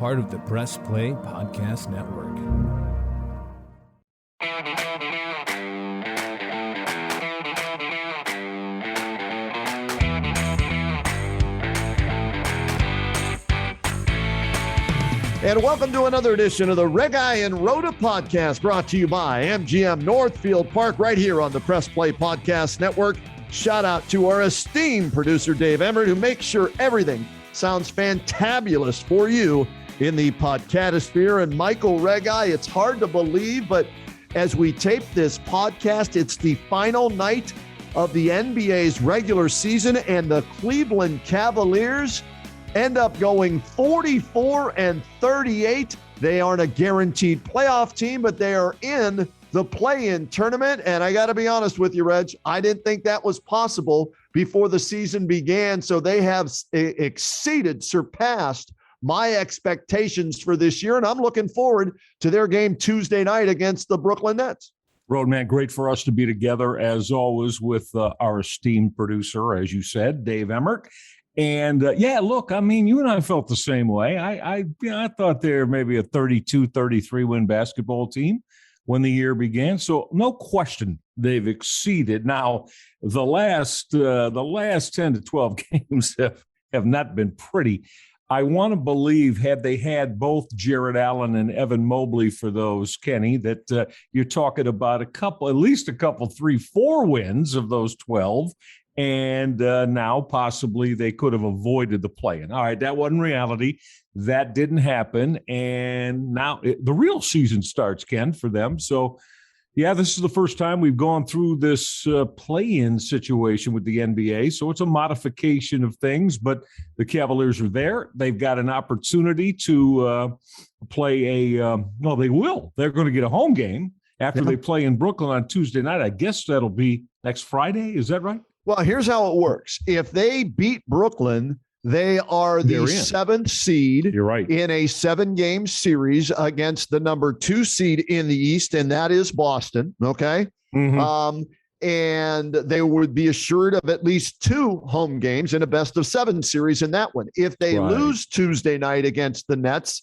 part of the Press Play Podcast Network. And welcome to another edition of the Red Guy and Rhoda podcast, brought to you by MGM Northfield Park, right here on the Press Play Podcast Network. Shout out to our esteemed producer, Dave Emmert, who makes sure everything sounds fantabulous for you in the podcastosphere. And Michael Regai, it's hard to believe, but as we tape this podcast, it's the final night of the NBA's regular season, and the Cleveland Cavaliers end up going 44-38. They aren't a guaranteed playoff team, but they are in the play-in tournament. And I got to be honest with you, Reg, I didn't think that was possible before the season began. So they have surpassed my expectations for this year. And I'm looking forward to their game Tuesday night against the Brooklyn Nets. Roadman, great for us to be together, as always, with our esteemed producer, as you said, Dave Emmert. And look, I mean, you and I felt the same way. I thought they were maybe a 32-33 win basketball team when the year began. So no question they've exceeded. Now, the last 10 to 12 games have not been pretty. I want to believe, had they had both Jared Allen and Evan Mobley for those, Kenny, that you're talking about at least a couple, 3-4 wins of those 12. And now possibly they could have avoided the play-in. All right, that wasn't reality. That didn't happen. And now the real season starts, Ken, for them. So, yeah, this is the first time we've gone through this play-in situation with the NBA. So it's a modification of things, but the Cavaliers are there. They've got an opportunity to play they will. They're going to get a home game after they play in Brooklyn on Tuesday night. I guess that'll be next Friday. Is that right? Well, here's how it works. If they beat Brooklyn, they are the seventh seed. You're right. In a 7-game series against the number 2 seed in the East, and that is Boston. Okay. Mm-hmm. And they would be assured of at least 2 home games in a best-of-7 series in that one. If they lose Tuesday night against the Nets,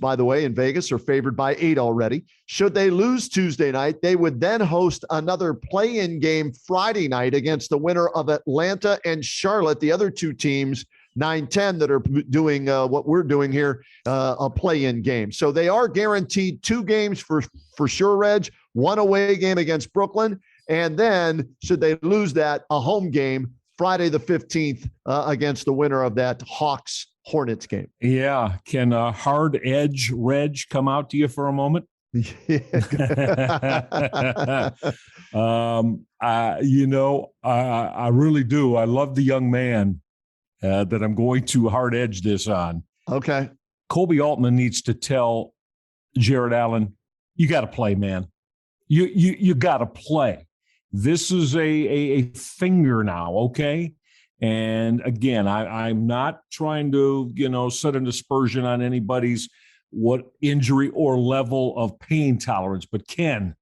by the way, in Vegas are favored by 8 already. Should they lose Tuesday night, they would then host another play-in game Friday night against the winner of Atlanta and Charlotte, the other 2 teams, 9-10, that are doing what we're doing here, a play-in game. So they are guaranteed 2 games for sure, Reg, 1 away game against Brooklyn. And then should they lose that, a home game Friday the 15th against the winner of that Hawks-Hornets game. Yeah. Can Hard Edge Reg come out to you for a moment? I really do. I love the young man that I'm going to hard edge this on. Okay. Kobe Altman needs to tell Jared Allen, you got to play, man. You got to play. This is a finger now, okay? And again, I'm not trying to, set an aspersion on anybody's what injury or level of pain tolerance. But Ken,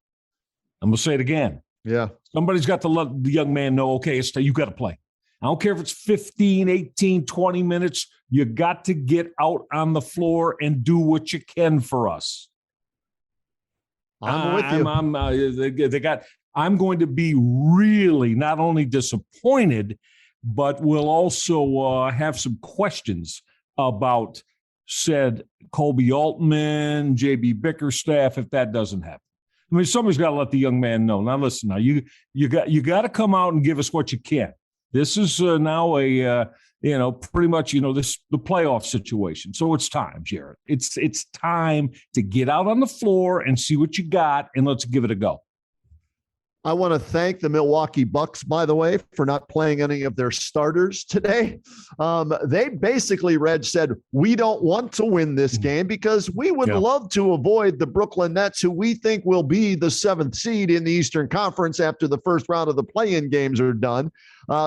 I'm going to say it again. Yeah. Somebody's got to let the young man know, okay, you got to play. I don't care if it's 15, 18, 20 minutes. You got to get out on the floor and do what you can for us. I'm with you. I'm going to be really not only disappointed, but we'll also have some questions about said Kobe Altman, J.B. Bickerstaff, if that doesn't happen. I mean, somebody's got to let the young man know. Now, listen, you got to come out and give us what you can. This is now pretty much, the playoff situation. So it's time, Jared. It's time to get out on the floor and see what you got, and let's give it a go. I want to thank the Milwaukee Bucks, by the way, for not playing any of their starters today. They basically, Reg, said, we don't want to win this game because we would love to avoid the Brooklyn Nets, who we think will be the 7th seed in the Eastern Conference after the first round of the play-in games are done.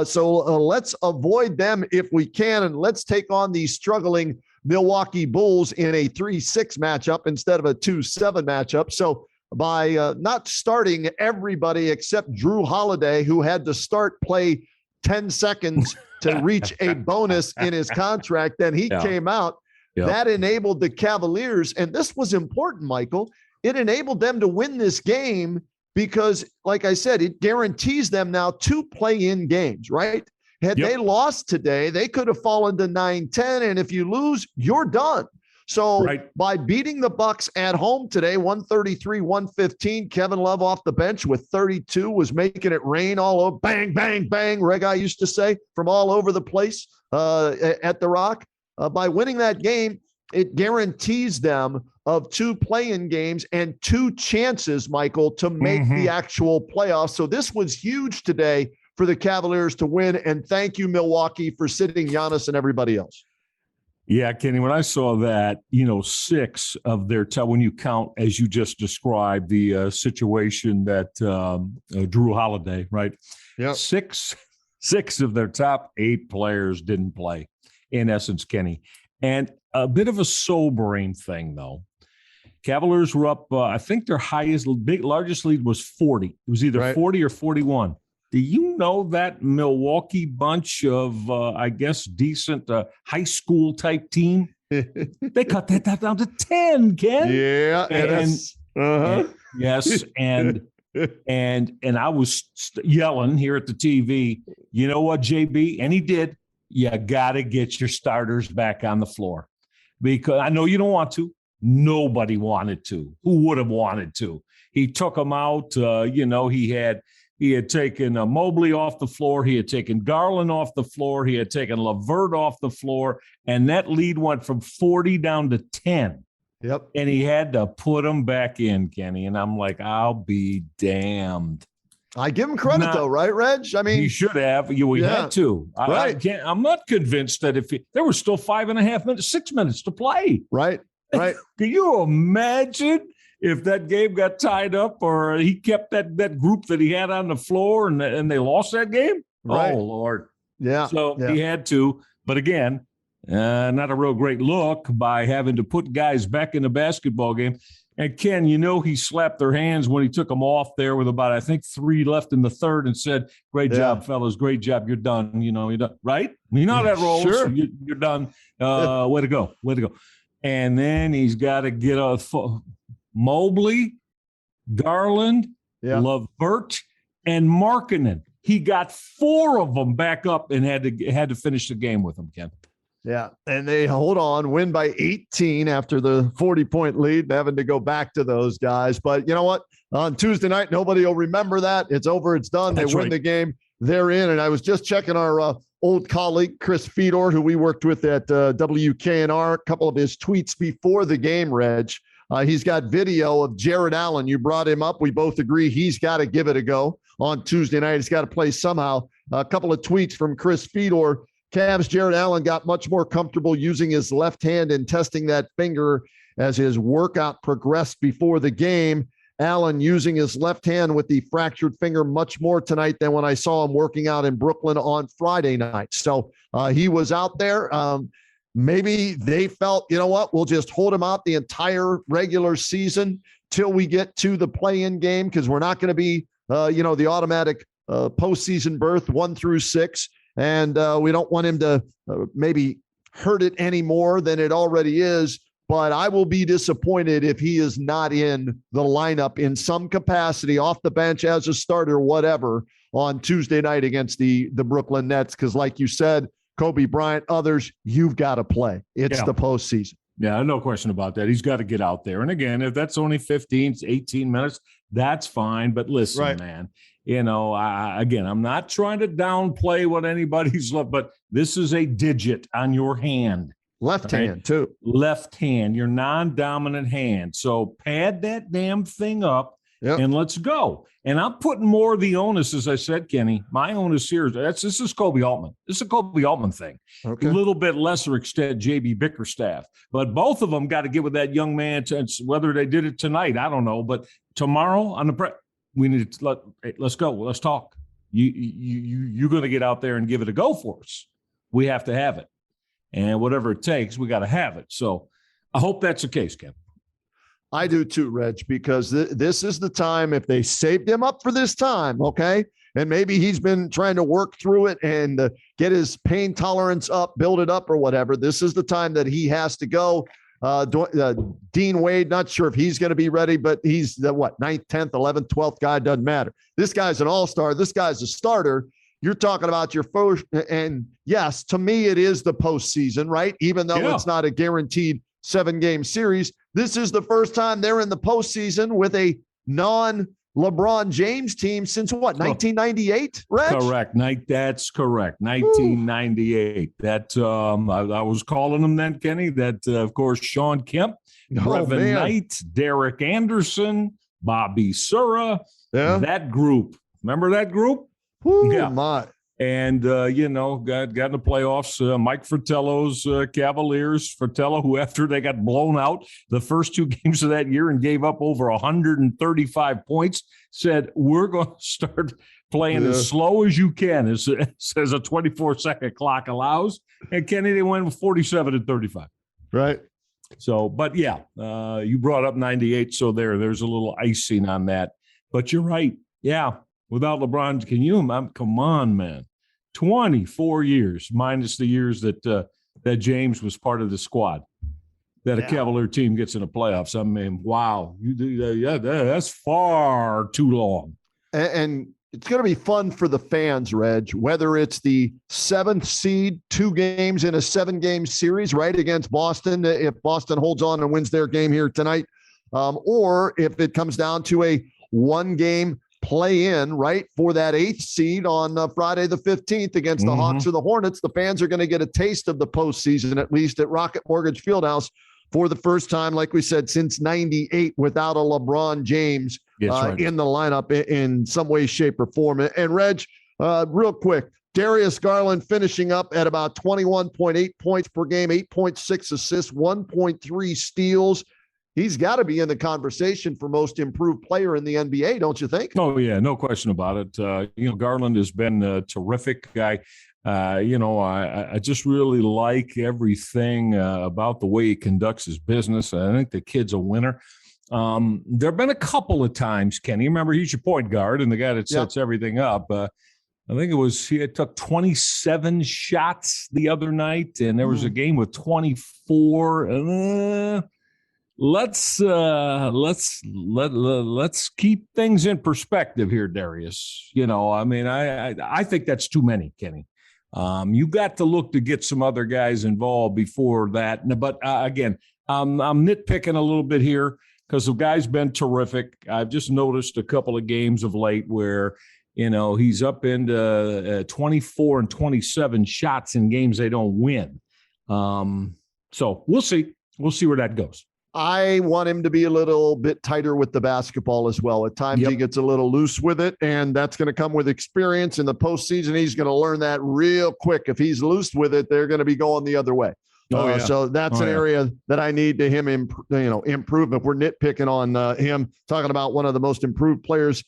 So let's avoid them if we can, and let's take on these struggling Milwaukee Bulls in a 3-6 matchup instead of a 2-7 matchup. So by not starting everybody except Drew Holiday, who had to play 10 seconds to reach a bonus in his contract, then he came out. Yep. That enabled the Cavaliers, and this was important, Michael. It enabled them to win this game because, like I said, it guarantees them now 2 play-in games, right? Had they lost today, they could have fallen to 9-10, and if you lose, you're done. So by beating the Bucks at home today, 133-115, Kevin Love off the bench with 32 was making it rain all over, bang, bang, bang, Regai used to say, from all over the place at the Rock. By winning that game, it guarantees them of 2 play-in games and 2 chances, Michael, to make the actual playoffs. So this was huge today for the Cavaliers to win. And thank you, Milwaukee, for sitting Giannis and everybody else. Yeah, Kenny, when I saw that, 6 of their when you count, as you just described, the situation that Drew Holiday, right? Yeah. 6 of their top 8 players didn't play, in essence, Kenny. And a bit of a sobering thing, though. Cavaliers were up, I think their largest lead was 40. It was either 40 or 41. Do you know that Milwaukee bunch of, I guess, decent high school type team? They cut that down to 10, Ken. Yeah. Yes. And I was yelling here at the TV, you know what, JB? And he did. You got to get your starters back on the floor because I know you don't want to. Nobody wanted to. Who would have wanted to? He took them out. He had taken Mobley off the floor. He had taken Garland off the floor. He had taken LeVert off the floor. And that lead went from 40 down to 10. Yep. And he had to put them back in, Kenny. And I'm like, I'll be damned. I give him credit, though, right, Reg? I mean, he should have. We had to. I'm not convinced that there were still 5.5 minutes, 6 minutes to play. Right. Can you imagine if that game got tied up or he kept that group that he had on the floor and they lost that game? Right. Oh, Lord. Yeah. So he had to. But again, not a real great look by having to put guys back in the basketball game. And Ken, he slapped their hands when he took them off there with about, I think, 3 left in the third and said, great job, fellas. Great job. You're done. You're done. Right? You know how that rolls. Sure. You're done. Way to go. And then he's got to get Mobley, Garland, LeVert, and Markkanen. He got 4 of them back up and had to finish the game with them, Ken. Yeah, and they win by 18 after the 40-point lead, having to go back to those guys. But you know what? On Tuesday night, nobody will remember that. It's over. It's done. They win the game. They're in. And I was just checking our old colleague, Chris Fedor, who we worked with at WKNR, a couple of his tweets before the game, Reg. He's got video of Jared Allen. You brought him up. We both agree he's got to give it a go on Tuesday night. He's got to play somehow. A couple of tweets from Chris Fedor. Cavs' Jared Allen got much more comfortable using his left hand and testing that finger as his workout progressed before the game. Allen using his left hand with the fractured finger much more tonight than when I saw him working out in Brooklyn on Friday night. So he was out there. Maybe they felt, you know what, we'll just hold him out the entire regular season till we get to the play-in game because we're not going to be, the automatic postseason berth 1 through 6. And we don't want him to maybe hurt it any more than it already is. But I will be disappointed if he is not in the lineup in some capacity, off the bench as a starter, whatever, on Tuesday night against the Brooklyn Nets. Because like you said, Kobe Bryant, others, you've got to play. It's the postseason. Yeah, no question about that. He's got to get out there. And again, if that's only 15, 18 minutes, that's fine. But listen, man. I'm not trying to downplay what anybody's left, but this is a digit on your hand. Left hand, too. Left hand, your non-dominant hand. So pad that damn thing up and let's go. And I'm putting more of the onus, as I said, Kenny. My onus here this is Kobe Altman. This is a Kobe Altman thing. Okay. A little bit lesser extent, JB Bickerstaff. But both of them got to get with that young man. Whether they did it tonight, I don't know. But tomorrow on the we need to let's go. Let's talk. You're going to get out there and give it a go for us. We have to have it. And whatever it takes, we got to have it. So I hope that's the case, Ken. I do too, Reg, because this is the time. If they saved him up for this time, okay, and maybe he's been trying to work through it and get his pain tolerance up, build it up or whatever. This is the time that he has to go. Dean Wade, not sure if he's going to be ready, but he's the 9th, 10th, 11th, 12th guy, doesn't matter. This guy's an all-star. This guy's a starter. You're talking about your first, and yes, to me, it is the postseason, right? Even though it's not a guaranteed 7-game series, this is the first time they're in the postseason with a non-LeBron James team since 1998, Reg? Correct. That's correct. 1998. That I was calling them then, Kenny. That of course Sean Kemp, Brevin Knight, Derek Anderson, Bobby Sura. Yeah. That group. Remember that group? My. And, got in the playoffs. Mike Fratello's Cavaliers. Fratello, who after they got blown out the first 2 games of that year and gave up over 135 points, said, we're going to start playing as slow as you can, as a 24-second clock allows. And Kenny, they went 47-35. Right. So, but you brought up 98. So there's a little icing on that. But you're right. Yeah. Without LeBron, come on, man. 24 years minus the years that James was part of the squad, that a Cavalier team gets in the playoffs. I mean, wow. That's far too long. And it's going to be fun for the fans, Reg, whether it's the 7th seed, 2 games in a 7-game series, right, against Boston, if Boston holds on and wins their game here tonight, or if it comes down to a 1-game play in, right, for that 8th seed on Friday the 15th against the Hawks or the Hornets. The fans are going to get a taste of the postseason, at least at Rocket Mortgage Fieldhouse, for the first time, like we said, since 98 without a LeBron James in the lineup in some way, shape, or form. And Reg, real quick, Darius Garland finishing up at about 21.8 points per game, 8.6 assists, 1.3 steals. He's got to be in the conversation for most improved player in the NBA, don't you think? Oh, yeah, no question about it. Garland has been a terrific guy. I just really like everything about the way he conducts his business. I think the kid's a winner. There have been a couple of times, Kenny, remember he's your point guard and the guy that sets everything up. I think he took 27 shots the other night, and there was a game with 24. Let's keep things in perspective here, Darius. I think that's too many, Kenny. You got to look to get some other guys involved before that. But again, I'm nitpicking a little bit here because the guy's been terrific. I've just noticed a couple of games of late where, he's up into 24 and 27 shots in games they don't win. So we'll see. We'll see where that goes. I want him to be a little bit tighter with the basketball as well. At times he gets a little loose with it, and that's going to come with experience in the postseason. He's going to learn that real quick. If he's loose with it, they're going to be going the other way. So that's an area that I need to improvement. We're nitpicking on him, talking about one of the most improved players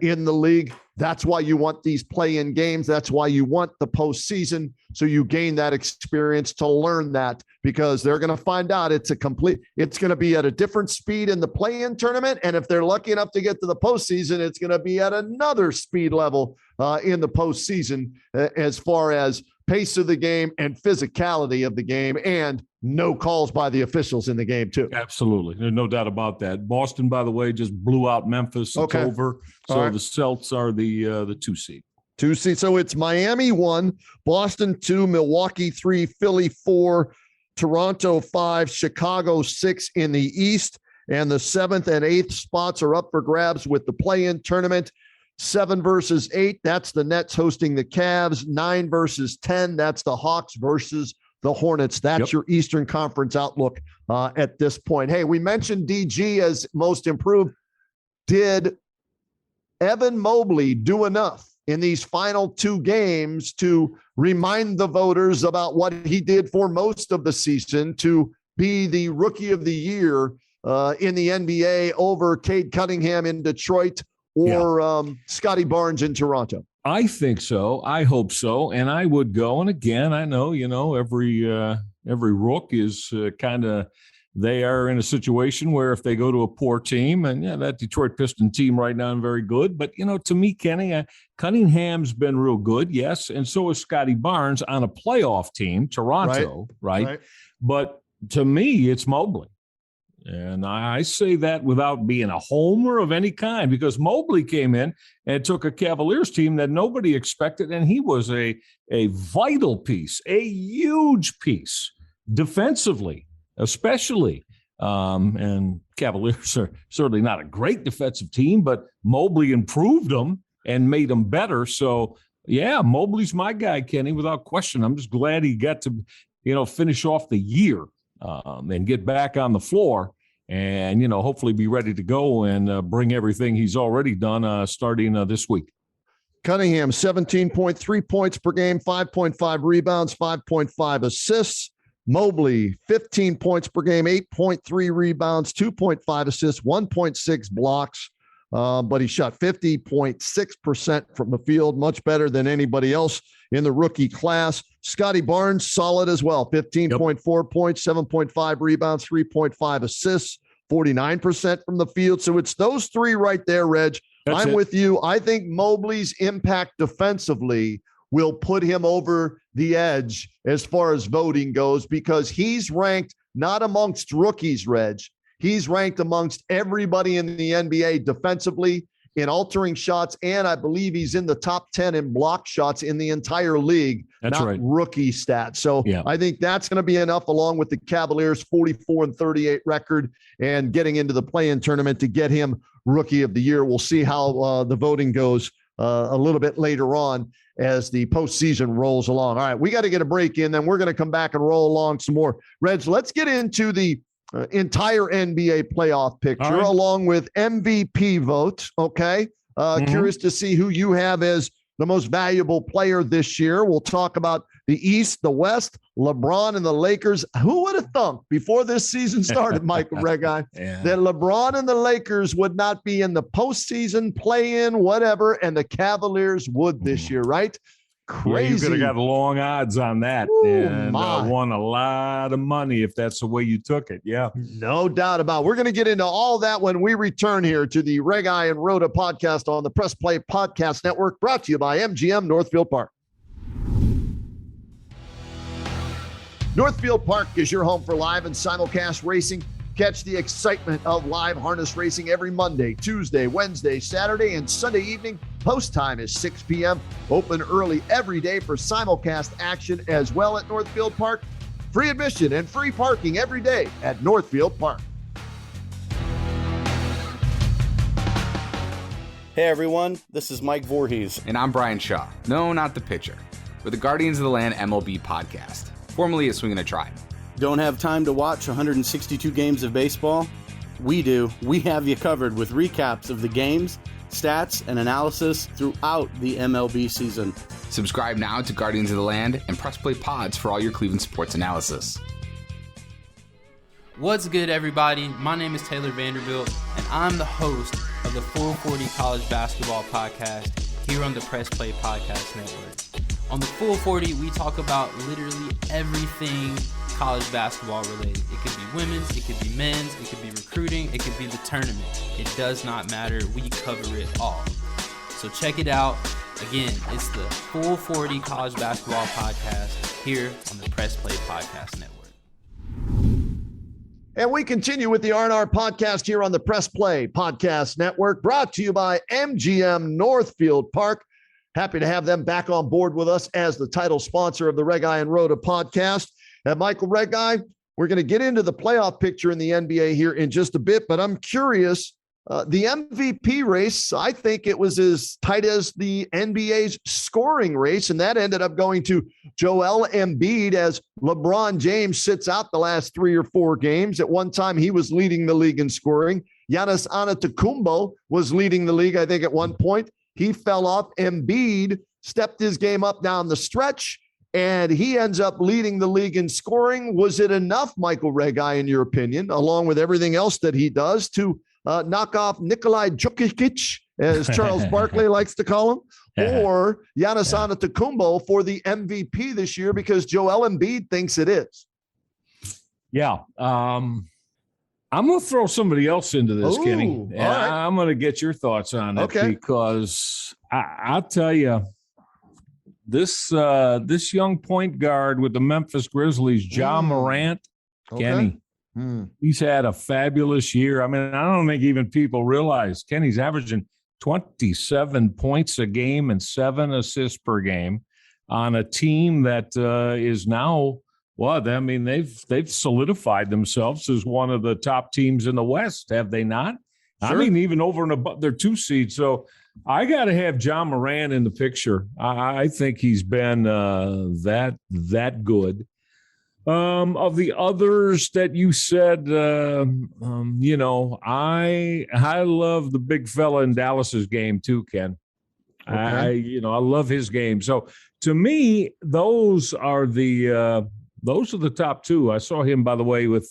in the league. That's why you want these play-in games. That's why you want the postseason, so you gain that experience to learn that, because they're going to find out it's going to be at a different speed in the play-in tournament. And if they're lucky enough to get to the postseason, it's going to be at another speed level in the postseason as far as pace of the game and physicality of the game, and no calls by the officials in the game too. Absolutely. There's no doubt about that. Boston, by the way, just blew out Memphis. It's over. So the Celts are the 2 seed. 2 seed. So it's Miami 1, Boston 2, Milwaukee 3, Philly 4, Toronto 5, Chicago 6 in the East. And the 7th and 8th spots are up for grabs with the play-in tournament. 7 versus 8, that's the Nets hosting the Cavs. 9 versus 10, that's the Hawks versus the Hornets. That's your Eastern Conference outlook at this point. Hey, we mentioned DG as most improved. Did Evan Mobley do enough in these final 2 games to remind the voters about what he did for most of the season to be the Rookie of the Year in the NBA over Cade Cunningham in Detroit or Scotty Barnes in Toronto? I think so. I hope so. And I would go. And again, I know, every Every rook is they are in a situation where if they go to a poor team, and that Detroit Piston team right now is very good. But, to me, Kenny, Cunningham's been real good, yes. And so is Scotty Barnes on a playoff team, Toronto, right? But to me, it's Mobley. And I say that without being a homer of any kind, because Mobley came in and took a Cavaliers team that nobody expected, and he was a vital piece, a huge piece defensively, especially. And Cavaliers are certainly not a great defensive team, but Mobley improved them and made them better. So, yeah, Mobley's my guy, Kenny, without question. I'm just glad he got to, finish off the year and get back on the floor. And, hopefully be ready to go and bring everything he's already done starting this week. Cunningham, 17.3 points per game, 5.5 rebounds, 5.5 assists. Mobley, 15 points per game, 8.3 rebounds, 2.5 assists, 1.6 blocks. But he shot 50.6% from the field, much better than anybody else in the rookie class. Scotty Barnes, solid as well, 15.4 points, 7.5 rebounds, 3.5 assists, 49% from the field. So it's those three right there, Reg. I'm with you. I think Mobley's impact defensively will put him over the edge as far as voting goes, because he's ranked not amongst rookies, Reg. He's ranked amongst everybody in the NBA defensively in altering shots, and I believe he's in the top 10 in block shots in the entire league. That's not right. Rookie stats. So I think that's going to be enough, along with the Cavaliers' 44-38 record and getting into the play-in tournament, to get him Rookie of the Year. We'll see how the voting goes a little bit later on as the postseason rolls along. All right, we got to get a break in, then we're going to come back and roll along some more. Reg, let's get into the entire NBA playoff picture, along with MVP votes. Okay. Curious to see who you have as the most valuable player this year. We'll talk about the East, the West, LeBron and the Lakers. Who would have thunk before this season started, Michael Regai, that LeBron and the Lakers would not be in the postseason, play-in, whatever, and the Cavaliers would this year, right? Crazy. Yeah, you could have got long odds on that. Ooh, and won a lot of money if that's the way you took it. Yeah. No doubt about it. We're going to get into all that when we return here to the Regai and Rhoda podcast on the Press Play Podcast Network, brought to you by MGM Northfield Park. Northfield Park is your home for live and simulcast racing. Catch the excitement of live harness racing every Monday, Tuesday, Wednesday, Saturday, and Sunday evening. Post time is 6 p.m. Open early every day for simulcast action as well at Northfield Park. Free admission and free parking every day at Northfield Park. Hey everyone, this is Mike Voorhees. And I'm Brian Shaw. No, not the pitcher. We're the Guardians of the Land MLB podcast, formerly a Swing and a Tribe. Don't have time to watch 162 games of baseball? We do. We have you covered with recaps of the games, stats, and analysis throughout the MLB season. Subscribe now to Guardians of the Land and Press Play Pods for all your Cleveland sports analysis. What's good, everybody? My name is Taylor Vanderbilt, and I'm the host of the 440 College Basketball Podcast here on the Press Play Podcast Network. On the 440, we talk about literally everything college basketball related. It could be women's, it could be men's, it could be recruiting, it could be the tournament. It does not matter. We cover it all. So check it out. Again, it's the 440 College Basketball Podcast here on the Press Play Podcast Network. And we continue with the R&R podcast here on the Press Play Podcast Network, brought to you by MGM Northfield Park. Happy to have them back on board with us as the title sponsor of the Regai and Rhoda podcast. And Michael Regai, we're going to get into the playoff picture in the NBA here in just a bit, but I'm curious, the MVP race, I think it was as tight as the NBA's scoring race, and that ended up going to Joel Embiid as LeBron James sits out the last 3 or 4 games. At one time, he was leading the league in scoring. Giannis Antetokounmpo was leading the league, I think, at one point. He fell off. Embiid stepped his game up down the stretch, and he ends up leading the league in scoring. Was it enough, Michael Regai, in your opinion, along with everything else that he does, to knock off Nikolai Jokic, as Charles Barkley likes to call him, or Giannis Antetokounmpo for the MVP this year, because Joel Embiid thinks it is? Yeah. I'm going to throw somebody else into this, Kenny. All right. I'm going to get your thoughts on it because I'll tell you, this young point guard with the Memphis Grizzlies, Ja Morant, Kenny, he's had a fabulous year. I mean, I don't think even people realize Kenny's averaging 27 points a game and 7 assists per game on a team that is now – well, I mean, they've solidified themselves as one of the top teams in the West, have they not? Sure. I mean, even over and above their 2 seed. So I got to have Ja Morant in the picture. I think he's been that good. Of the others that you said, you know, I love the big fella in Dallas's game too, Ken. Okay. I love his game. So to me, those are the top 2. I saw him, by the way, with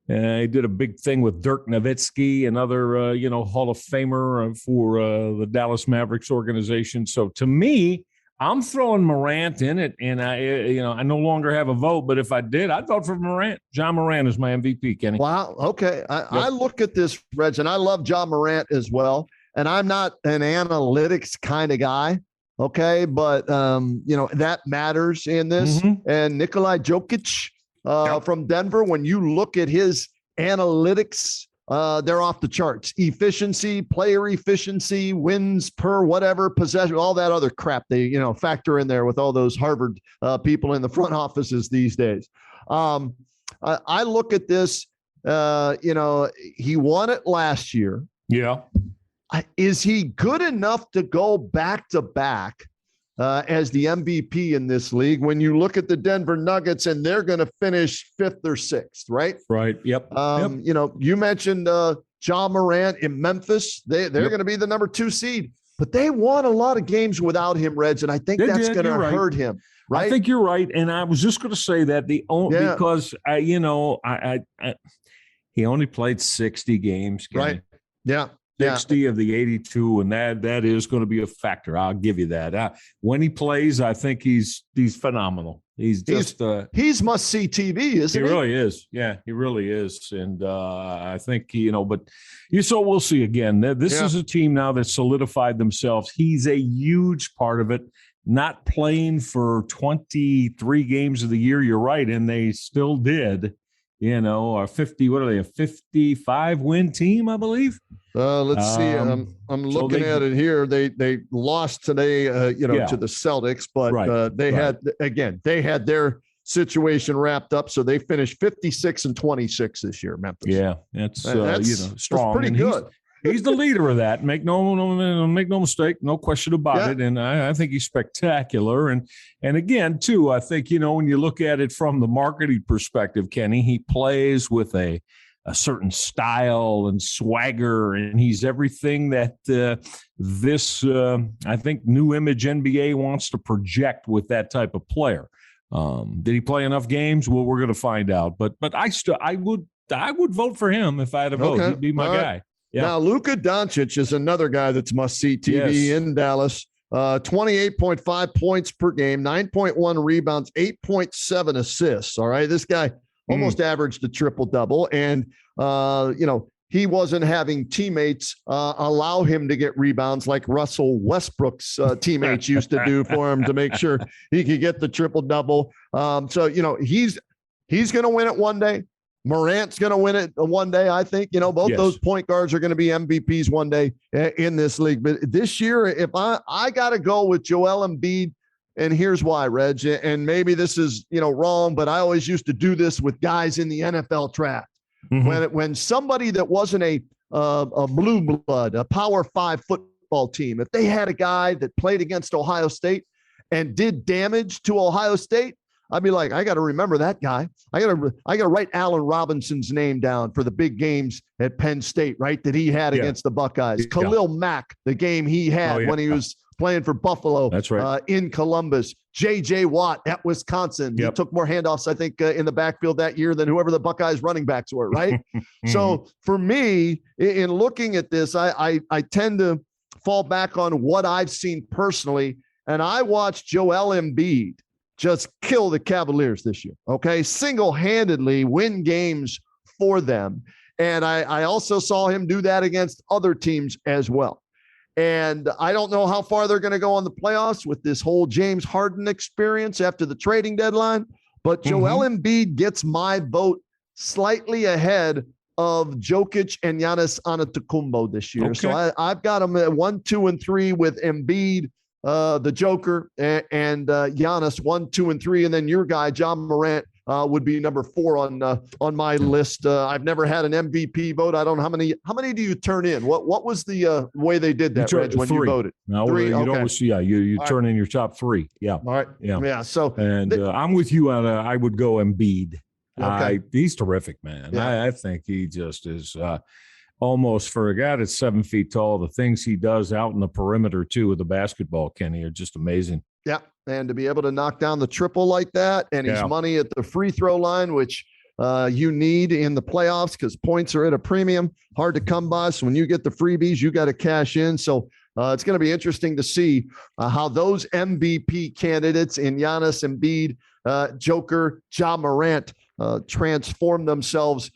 he did a big thing with Dirk Nowitzki, another Hall of Famer for the Dallas Mavericks organization. So to me, I'm throwing Morant in it, and I no longer have a vote. But if I did, I'd vote for Morant. Ja Morant is my MVP, Kenny. Wow. Okay. I look at this, Reg, and I love Ja Morant as well. And I'm not an analytics kind of guy. Okay, but that matters in this. And Nikolai Jokic from Denver, when you look at his analytics, they're off the charts. Efficiency, player efficiency, wins per whatever, possession, all that other crap they factor in there with all those Harvard people in the front offices these days. I look at this. He won it last year. Yeah. Is he good enough to go back to back as the MVP in this league when you look at the Denver Nuggets and they're going to finish 5th or 6th, right? Right. Yep. You mentioned Ja Morant in Memphis. They're going to be the number 2 seed, but they won a lot of games without him, Reg, and I think that's going to hurt him. Right? I think you're right, and I was just going to say that because he only played 60 games, Kenny. Right? Yeah. 60 of the 82, and that is going to be a factor. I'll give you that. When he plays, I think he's phenomenal. He's must-see TV, isn't he? He really is. Yeah, he really is. And I think, so we'll see again. This is a team now that solidified themselves. He's a huge part of it. Not playing for 23 games of the year, you're right, and they still did. A 55-win team, I believe. Let's see. I'm looking at it here. They lost today, to the Celtics, but they had their situation wrapped up, so they finished 56-26 this year. Memphis. Yeah, that's strong. That's pretty good. He's the leader of that. Make no mistake, no question about it. And I think he's spectacular. And again, too, I think when you look at it from the marketing perspective, Kenny, he plays with a certain style and swagger, and he's everything that I think new image NBA wants to project with that type of player. Did he play enough games? Well, we're going to find out. But I would vote for him if I had a vote. He'd be my guy. Yeah. Now, Luka Doncic is another guy that's must-see TV in Dallas. 28.5 points per game, 9.1 rebounds, 8.7 assists. All right, this guy almost averaged a triple-double, and he wasn't having teammates allow him to get rebounds like Russell Westbrook's teammates used to do for him to make sure he could get the triple-double. So he's going to win it one day. Morant's going to win it one day, I think. Both those point guards are going to be MVPs one day in this league. But this year, if I got to go with Joel Embiid, and here's why, Reg, and maybe this is, wrong, but I always used to do this with guys in the NFL draft. When somebody that wasn't a blue blood, a Power 5 football team, if they had a guy that played against Ohio State and did damage to Ohio State, I'd be like, I got to remember that guy. I got to write Allen Robinson's name down for the big games at Penn State, right? That he had against the Buckeyes. Khalil Mack, the game he had when he was playing for Buffalo. That's right. In Columbus. J.J. Watt at Wisconsin. He took more handoffs, I think, in the backfield that year than whoever the Buckeyes running backs were, right? So for me, in looking at this, I tend to fall back on what I've seen personally, and I watched Joel Embiid just kill the Cavaliers this year, okay? Single-handedly win games for them. And I also saw him do that against other teams as well. And I don't know how far they're going to go on the playoffs with this whole James Harden experience after the trading deadline. But Joel Embiid gets my vote slightly ahead of Jokic and Giannis Antetokounmpo this year. Okay. So I've got them at 1, 2, and 3 with Embiid, the Joker, and Giannis 1, 2, and 3. And then your guy, John Morant, would be number 4 on my list. I've never had an MVP vote. I don't know how many do you turn in? What was the way they did that, Reg, when 3. You voted? No, 3. You Okay. always, you turn in your top 3. Yeah. All right. Yeah. So and I'm with you on. I would go Embiid. Okay. He's terrific, man. Yeah. I think he just is almost, for a guy that's 7 feet tall. The things he does out in the perimeter too with the basketball, Kenny, are just amazing. Yeah. And to be able to knock down the triple like that, and his money at the free throw line, which you need in the playoffs because points are at a premium, hard to come by. So when you get the freebies, you got to cash in. So it's going to be interesting to see how those MVP candidates in Giannis, Embiid, Joker, Ja Morant transform themselves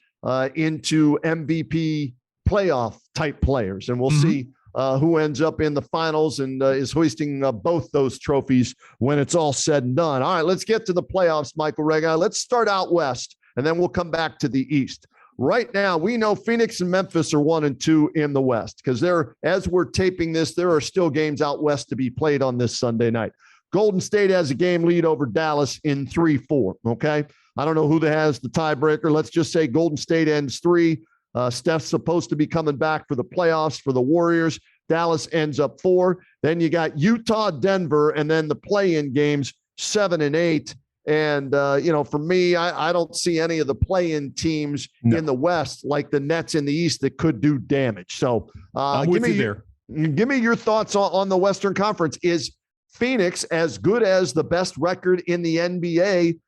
into MVP playoff type players. And we'll see who ends up in the finals and is hoisting both those trophies when it's all said and done. All right, let's get to the playoffs, Michael Rega. Let's start out west, and then we'll come back to the east. Right now, we know Phoenix and Memphis are 1 and 2 in the west because as we're taping this, there are still games out west to be played on this Sunday night. Golden State has a game lead over Dallas in 3-4, okay? I don't know who has the tiebreaker. Let's just say Golden State ends 3. Steph's supposed to be coming back for the playoffs for the Warriors. Dallas ends up 4. Then you got Utah, Denver, and then the play-in games 7 and 8. And, for me, I don't see any of the play-in teams in the West like the Nets in the East that could do damage. So give me your thoughts on the Western Conference. Is Phoenix as good as the best record in the NBA,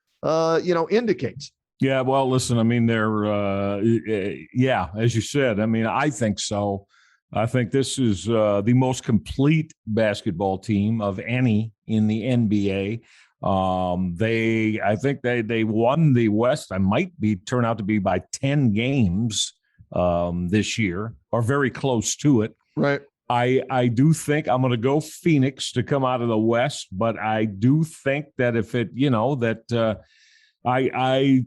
indicates? Yeah, well, listen, I mean, they're, as you said, I mean, I think so. I think this is the most complete basketball team of any in the NBA. I think they won the West. I might turn out to be by 10 games this year, or very close to it. Right. I do think I'm going to go Phoenix to come out of the West, but I do think that if it, I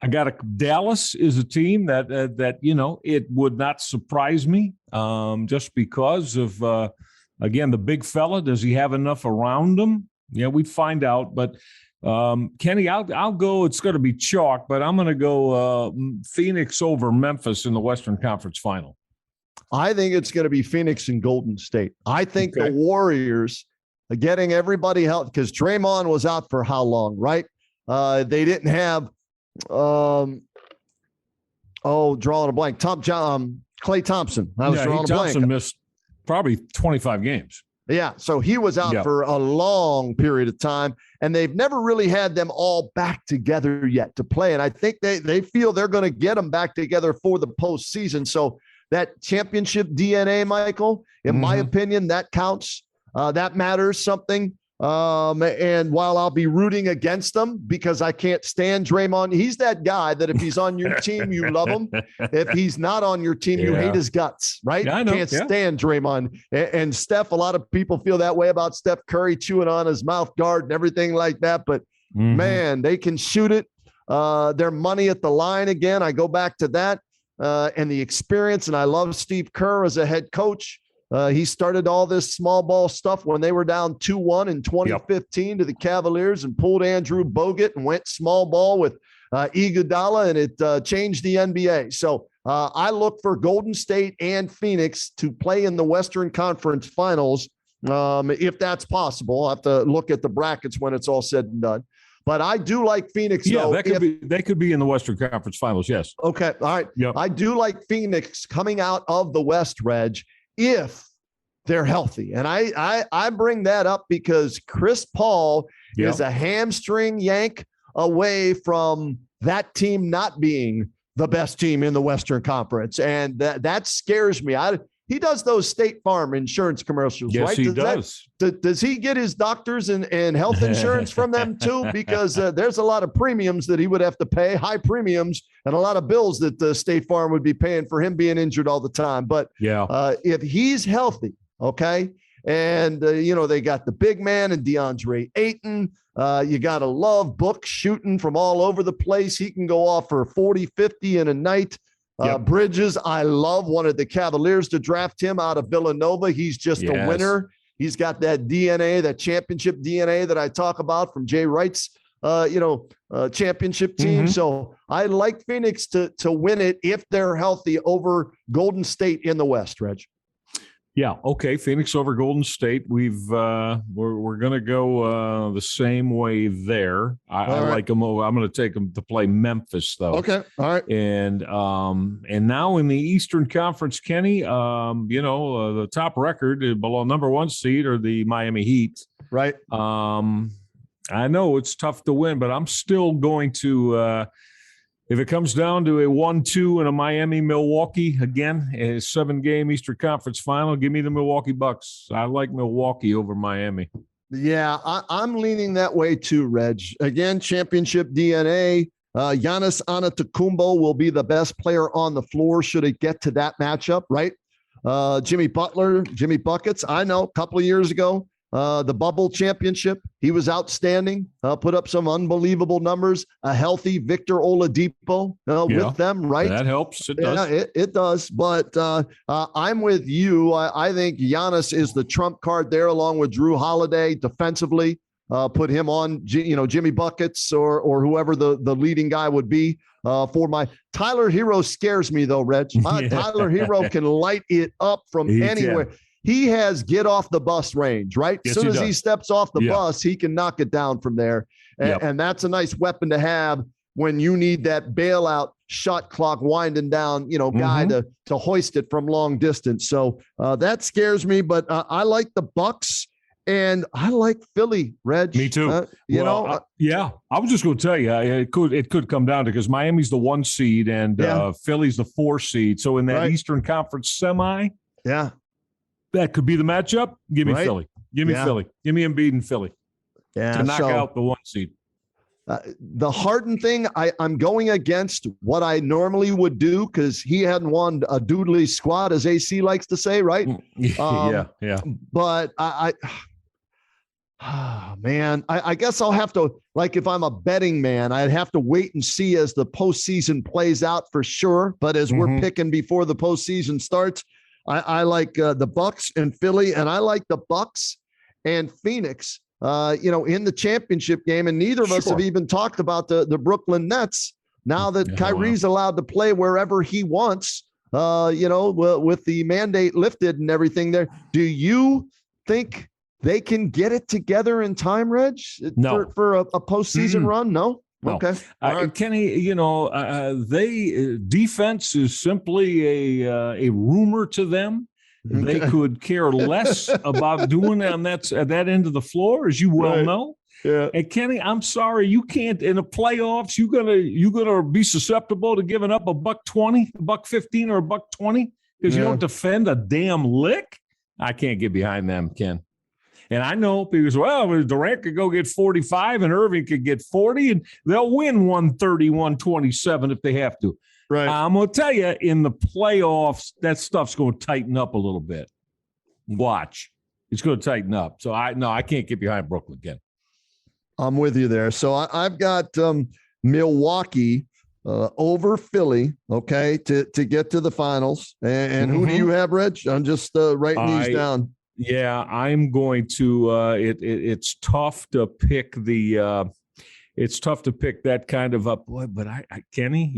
got Dallas is a team that it would not surprise me just because of again the big fella. Does he have enough around him? Yeah, we'd find out. But Kenny, I'll go. It's going to be chalk, but I'm going to go Phoenix over Memphis in the Western Conference Final. I think it's going to be Phoenix and Golden State. I think the Warriors are getting everybody healthy because Draymond was out for how long, right? They didn't have, drawing a blank. Klay Thompson. I was drawing a blank. Thompson missed probably 25 games. Yeah, so he was out for a long period of time, and they've never really had them all back together yet to play. And I think they feel they're going to get them back together for the postseason. So that championship DNA, Michael, in my opinion, that counts. That matters something. And while I'll be rooting against them because I can't stand Draymond, he's that guy that if he's on your team, you love him. If he's not on your team, you hate his guts, right? Yeah, I know. Can't stand Draymond. And Steph, a lot of people feel that way about Steph Curry chewing on his mouth guard and everything like that. But man, they can shoot it. Their money at the line again. I go back to that and the experience. And I love Steve Kerr as a head coach. He started all this small ball stuff when they were down 2-1 in 2015 to the Cavaliers and pulled Andrew Bogut and went small ball with Iguodala, and it changed the NBA. So I look for Golden State and Phoenix to play in the Western Conference Finals if that's possible. I'll have to look at the brackets when it's all said and done. But I do like Phoenix. Yeah, though, they could be in the Western Conference Finals, yes. Okay, all right. Yep. I do like Phoenix coming out of the West, Reg, if they're healthy. And I bring that up because Chris Paul is a hamstring yank away from that team not being the best team in the Western Conference. And that scares me. he does those State Farm insurance commercials, yes, right? He does. Does he get his doctors and health insurance from them too? Because there's a lot of premiums that he would have to pay, high premiums, and a lot of bills that the State Farm would be paying for him being injured all the time. But if he's healthy, okay, and they got the big man and DeAndre Ayton. You got to love Book shooting from all over the place. He can go off for 40, 50 in a night. Bridges, I love, wanted the Cavaliers to draft him out of Villanova. He's just a winner. He's got that DNA, that championship DNA that I talk about from Jay Wright's, championship team. So I like Phoenix to win it if they're healthy over Golden State in the West, Reg. Yeah. Okay. Phoenix over Golden State. We're going to go the same way there. I like them. I'm going to take them to play Memphis though. Okay. All right. And now in the Eastern Conference, Kenny, the top record below number 1 seed are the Miami Heat. Right. I know it's tough to win, but I'm still going to, if it comes down to a 1-2 in a Miami-Milwaukee, again, a 7-game Eastern Conference final, give me the Milwaukee Bucks. I like Milwaukee over Miami. Yeah, I'm leaning that way too, Reg. Again, championship DNA. Giannis Antetokounmpo will be the best player on the floor should it get to that matchup, right? Jimmy Butler, Jimmy Buckets. I know a couple of years ago, the bubble championship, he was outstanding, put up some unbelievable numbers, a healthy Victor Oladipo with them, right? That helps. It does. Yeah, it does. But I'm with you. I think Giannis is the trump card there along with Drew Holiday defensively. Put him on, Jimmy Buckets or whoever the leading guy would be for my Tyler Hero scares me though, Reg. Tyler Hero can light it up from anywhere. Can. He has get off the bus range, right? As soon as he steps off the bus, he can knock it down from there. And that's a nice weapon to have when you need that bailout shot clock winding down, guy to hoist it from long distance. So that scares me, but I like the Bucks and I like Philly, Reg. Me too. I was just going to tell you, it could come down to, because Miami's the 1 seed and Philly's the 4 seed. So in that Eastern Conference semi, that could be the matchup. Give me Philly. Give me Philly. Give me Embiid and Philly to knock out the 1 seed. The Harden thing, I'm going against what I normally would do because he hadn't won a doodly squad, as AC likes to say, right? But I guess I'll have to, like, if I'm a betting man, I'd have to wait and see as the postseason plays out for sure. But as we're picking before the postseason starts, I like the Bucks and Philly, and I like the Bucks and Phoenix, in the championship game. And neither of us have even talked about the Brooklyn Nets now that Kyrie's allowed to play wherever he wants, with the mandate lifted and everything there. Do you think they can get it together in time, Reg, for a postseason run? No. No. Okay. Kenny, they defense is simply a rumor to them. They could care less about doing it on at that end of the floor, as you well know. Yeah. And Kenny, I'm sorry, you can't in the playoffs. You gonna be susceptible to giving up $120, $115, or $120 because you don't defend a damn lick. I can't get behind them, Ken. And I know because, Durant could go get 45 and Irving could get 40 and they'll win 130, 127 if they have to. Right. I'm going to tell you, in the playoffs, that stuff's going to tighten up a little bit. Watch. It's going to tighten up. So I can't get behind Brooklyn again. I'm with you there. So I've got Milwaukee over Philly, okay, to get to the finals. And who do you have, Reg? I'm just writing these down. Yeah, I'm going to. It's tough to pick it's tough to pick that kind of up. Boy, but Kenny,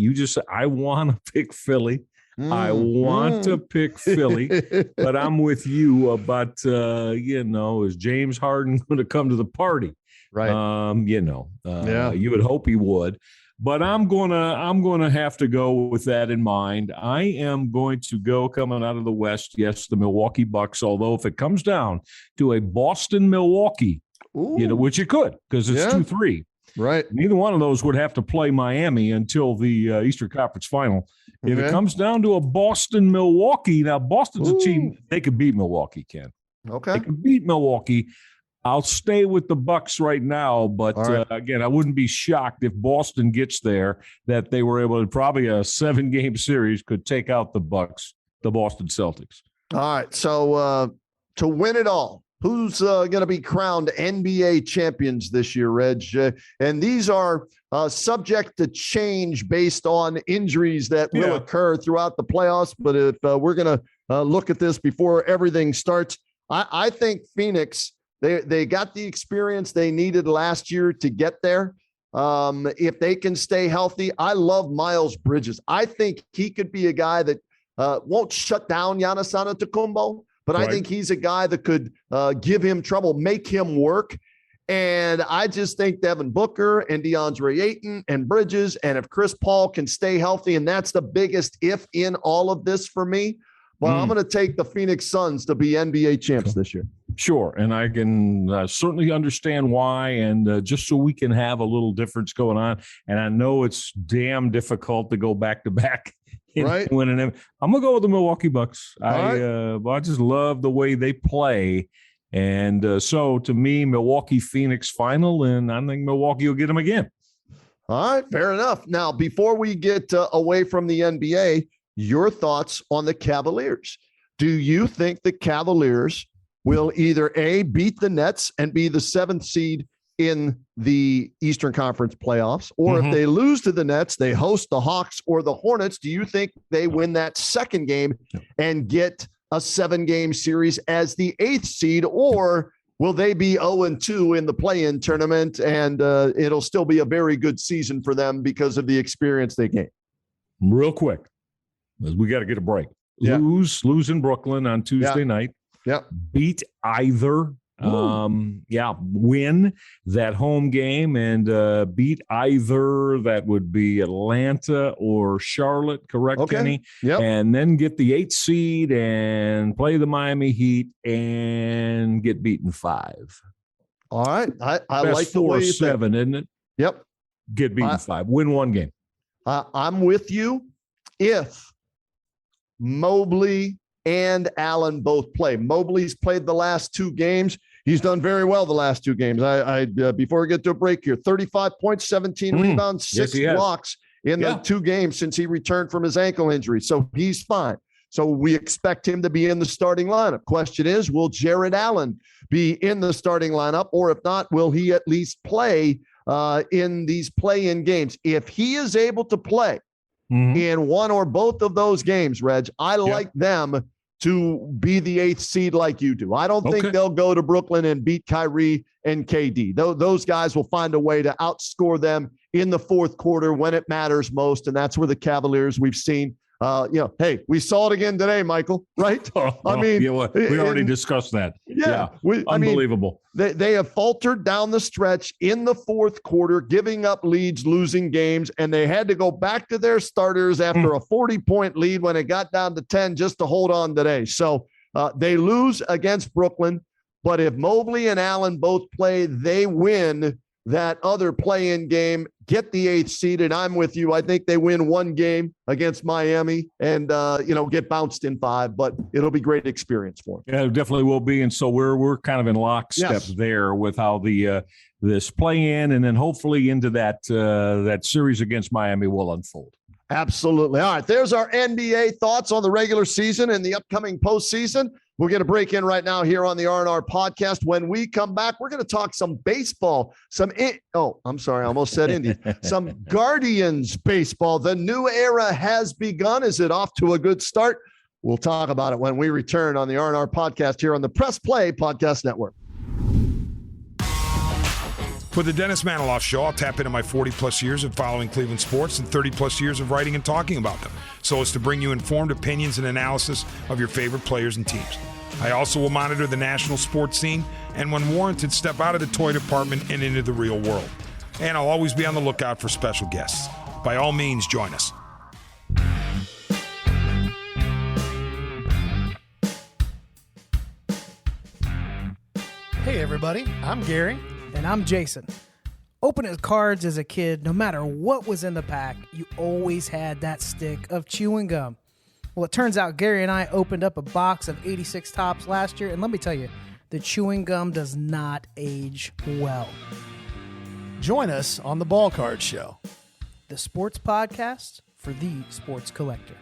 I want to pick Philly. I want to pick Philly, but I'm with you about is James Harden going to come to the party? Right. You would hope he would. But I'm gonna have to go with that in mind. I am going to go coming out of the West. Yes, the Milwaukee Bucks. Although if it comes down to a Boston Milwaukee, which it could because it's 2-3. Right. Neither one of those would have to play Miami until the Eastern Conference Final. If it comes down to a Boston-Milwaukee, now Boston's a team, they could beat Milwaukee, Ken. Okay. They could beat Milwaukee. I'll stay with the Bucks right now, but again, I wouldn't be shocked if Boston gets there, that they were able to, probably a 7-game series could take out the Bucks, the Boston Celtics. All right. So to win it all, who's going to be crowned NBA champions this year, Reg? And these are subject to change based on injuries that will occur throughout the playoffs. But if we're going to look at this before everything starts, I think Phoenix, they got the experience they needed last year to get there. If they can stay healthy, I love Miles Bridges. I think he could be a guy that won't shut down Giannis Antetokounmpo, but I think he's a guy that could give him trouble, make him work. And I just think Devin Booker and DeAndre Ayton and Bridges, and if Chris Paul can stay healthy, and that's the biggest if in all of this for me, well, I'm going to take the Phoenix Suns to be NBA champs this year. Sure, and I can certainly understand why, and just so we can have a little difference going on. And I know it's damn difficult to go back-to-back. Winning them. I'm going to go with the Milwaukee Bucks. I just love the way they play. And so, to me, Milwaukee-Phoenix final, and I think Milwaukee will get them again. All right, fair enough. Now, before we get away from the NBA, your thoughts on the Cavaliers. Do you think the Cavaliers will either A, beat the Nets and be the 7th seed in the Eastern Conference playoffs, or if they lose to the Nets, they host the Hawks or the Hornets? Do you think they win that second game and get a 7-game series as the 8th seed, or will they be 0-2 in the play-in tournament and it'll still be a very good season for them because of the experience they gained? Real quick, we got to get a break. Lose in Brooklyn on Tuesday night. Beat either. Win that home game and beat either. That would be Atlanta or Charlotte, correct, Kenny? And then get the 8th seed and play the Miami Heat and get beaten 5. All right. I Best like the way you 7, isn't it? Yep. Get beaten 5. Win 1 game. I'm with you if Mobley and Allen both play. Mobley's played the last 2 games. He's done very well the last 2 games. I before we get to a break here, 35 points, 17 rebounds, 6 blocks in the 2 games since he returned from his ankle injury. So he's fine. So we expect him to be in the starting lineup. Question is, will Jared Allen be in the starting lineup? Or if not, will he at least play in these play-in games? If he is able to play in one or both of those games, Reg, I like them to be the 8th seed like you do. I don't think they'll go to Brooklyn and beat Kyrie and KD. Those guys will find a way to outscore them in the 4th quarter when it matters most, and that's where the Cavaliers we've seen. Hey, we saw it again today, Michael, right? We already discussed that. Unbelievable. They have faltered down the stretch in the 4th quarter, giving up leads, losing games, and they had to go back to their starters after a 40-point lead when it got down to 10 just to hold on today. So they lose against Brooklyn, but if Mobley and Allen both play, they win that other play-in game, get the 8th seed, and I'm with you. I think they win 1 game against Miami and, get bounced in 5, but it'll be great experience for them. Yeah, it definitely will be. And so we're kind of in lockstep there with how the this play-in and then hopefully into that series against Miami will unfold. Absolutely. All right, there's our NBA thoughts on the regular season and the upcoming postseason. We're going to break in right now here on the R&R podcast. When we come back, we're going to talk some baseball, I almost said Indy, some Guardians baseball. The new era has begun. Is it off to a good start? We'll talk about it when we return on the R&R podcast here on the Press Play Podcast Network. For the Dennis Maniloff Show, I'll tap into my 40-plus years of following Cleveland sports and 30-plus years of writing and talking about them, so as to bring you informed opinions and analysis of your favorite players and teams. I also will monitor the national sports scene and, when warranted, step out of the toy department and into the real world. And I'll always be on the lookout for special guests. By all means, join us. Hey, everybody. I'm Gary. And I'm Jason. Opening cards as a kid, no matter what was in the pack, you always had that stick of chewing gum. Well, it turns out Gary and I opened up a box of 86 Tops last year, and let me tell you, the chewing gum does not age well. Join us on the Ball Card Show, the sports podcast for the sports collector.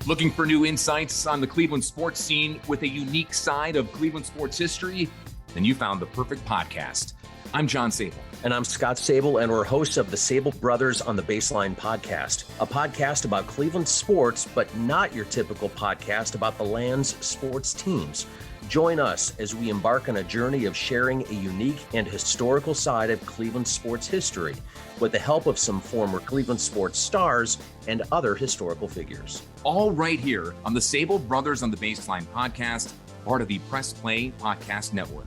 Looking for new insights on the Cleveland sports scene with a unique side of Cleveland sports history? Then you found the perfect podcast. I'm John Sable. And I'm Scott Sable, and we're hosts of the Sable Brothers on the Baseline podcast, a podcast about Cleveland sports, but not your typical podcast about the land's sports teams. Join us as we embark on a journey of sharing a unique and historical side of Cleveland sports history with the help of some former Cleveland sports stars and other historical figures. All right here on the Sable Brothers on the Baseline podcast, part of the Press Play Podcast Network.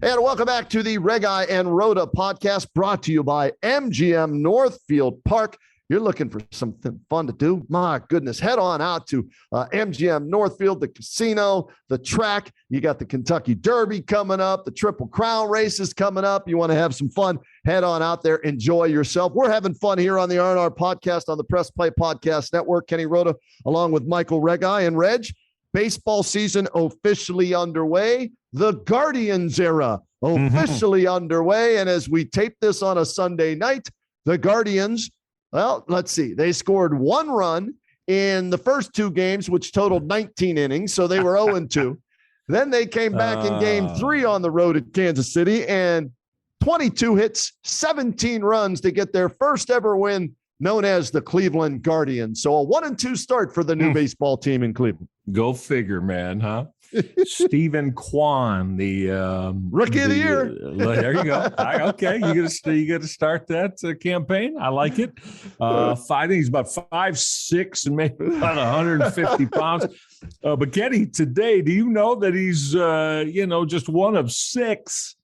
And welcome back to the Regi and Rhoda podcast, brought to you by MGM Northfield Park. You're looking for something fun to do? My goodness, head on out to MGM Northfield, the casino, the track. You got the Kentucky Derby coming up, the Triple Crown races coming up. You want to have some fun, head on out there, enjoy yourself. We're having fun here on the R&R podcast on the Press Play Podcast Network. Kenny Rhoda, along with Michael Regi and Reg. Baseball season officially underway. The Guardians era officially underway. And as we tape this on a Sunday night, the Guardians, well, let's see. They scored 1 run in the first 2 games, which totaled 19 innings. So they were 0-2. Then they came back in game 3 on the road at Kansas City and 22 hits, 17 runs to get their first ever win, known as the Cleveland Guardians. So a 1-2 start for the new baseball team in Cleveland. Go figure, man, huh? Stephen Kwan, the rookie of the year. There you go. Okay, you got to start that campaign. I like it. I think he's about 5'6" and maybe about 150 pounds. But Kenny, today, do you know that he's just one of six